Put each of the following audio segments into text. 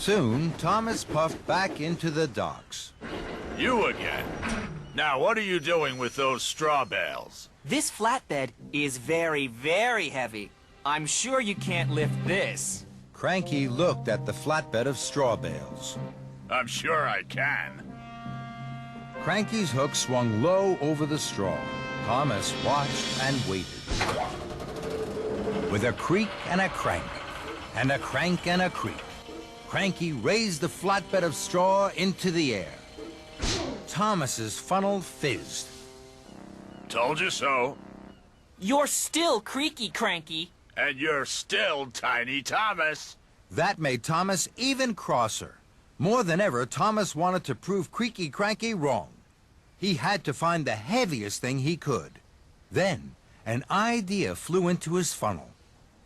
Soon, Thomas puffed back into the docks. You again. Now, what are you doing with those straw bales? This flatbed is very, very heavy. I'm sure you can't lift this. Cranky looked at the flatbed of straw bales. I'm sure I can. Cranky's hook swung low over the straw. Thomas watched and waited. With a creak and a crank, and a crank and a creak, Cranky raised the flatbed of straw into the air. Thomas's funnel fizzed. Told you so. You're still creaky, Cranky. And you're still Tiny Thomas. That made Thomas even crosser. More than ever, Thomas wanted to prove Creaky Cranky wrong. He had to find the heaviest thing he could. Then, an idea flew into his funnel.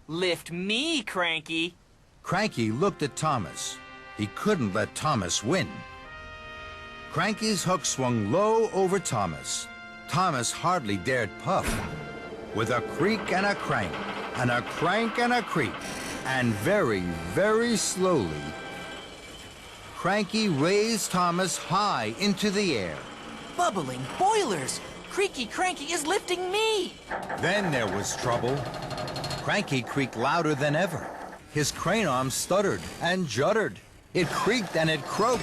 Lift me, Cranky. Cranky looked at Thomas. He couldn't let Thomas win. Cranky's hook swung low over Thomas. Thomas hardly dared puff. With a creak and a crank, and a crank and a creak, and very, very slowly, Cranky raised Thomas high into the air. Bubbling boilers! Creaky Cranky is lifting me! Then there was trouble. Cranky creaked louder than ever. His crane arm stuttered and juddered. It creaked and it croaked.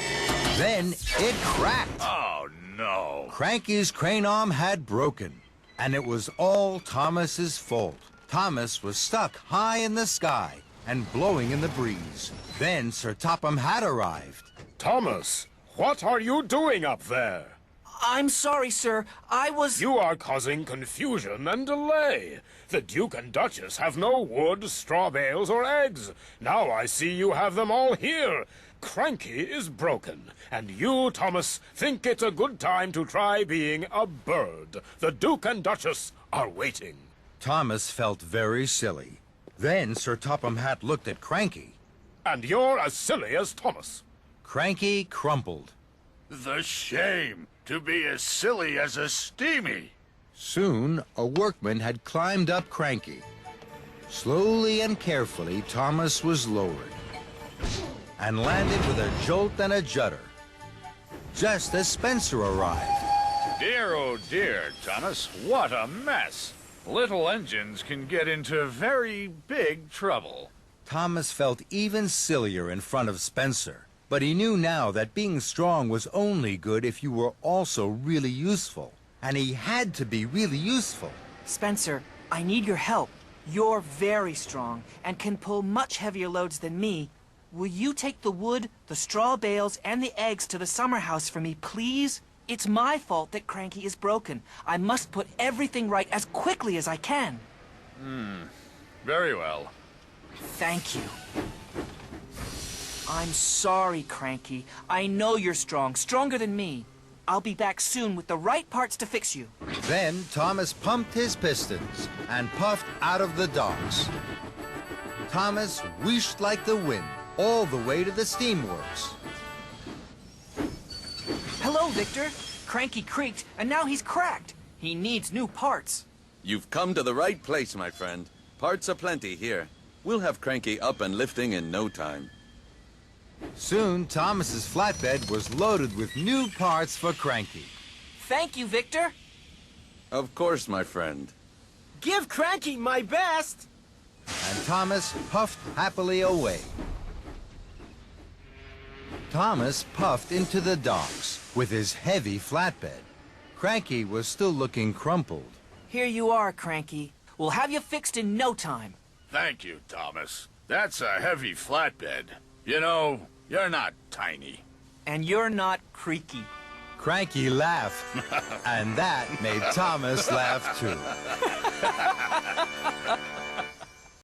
Then it cracked. Oh, no. Cranky's crane arm had broken, and it was all Thomas's fault. Thomas was stuck high in the sky and blowing in the breeze. Then Sir Topham had arrived. Thomas, what are you doing up there? I'm sorry, sir. I was... You are causing confusion and delay. The Duke and Duchess have no wood, straw bales, or eggs. Now I see you have them all here. Cranky is broken, and you, Thomas, think it's a good time to try being a bird. The Duke and Duchess are waiting. Thomas felt very silly. Then Sir Topham Hatt looked at Cranky. And you're as silly as Thomas. Cranky crumpled. The shame to be as silly as a steamy. Soon, a workman had climbed up Cranky. Slowly and carefully, Thomas was lowered and landed with a jolt and a judder, just as Spencer arrived. Dear, oh dear, Thomas, what a mess. Little engines can get into very big trouble. Thomas felt even sillier in front of Spencer, but he knew now that being strong was only good if you were also really useful. And he had to be really useful. Spencer, I need your help. You're very strong and can pull much heavier loads than me. Will you take the wood, the straw bales, and the eggs to the summer house for me, please? It's my fault that Cranky is broken. I must put everything right as quickly as I can. Very well. Thank you. I'm sorry, Cranky. I know you're strong, stronger than me. I'll be back soon with the right parts to fix you. Then Thomas pumped his pistons and puffed out of the docks. Thomas wheeshed like the wind all the way to the steamworks. Hello, Victor. Cranky creaked, and now he's cracked. He needs new parts. You've come to the right place, my friend. Parts aplenty here. We'll have Cranky up and lifting in no time. Soon, Thomas's flatbed was loaded with new parts for Cranky. Thank you, Victor. Of course, my friend. Give Cranky my best. And Thomas puffed happily away. Thomas puffed into the docks with his heavy flatbed. Cranky was still looking crumpled. Here you are, Cranky. We'll have you fixed in no time. Thank you, Thomas. That's a heavy flatbed. You know, you're not tiny. And you're not creaky. Cranky laughed, and that made Thomas laugh too.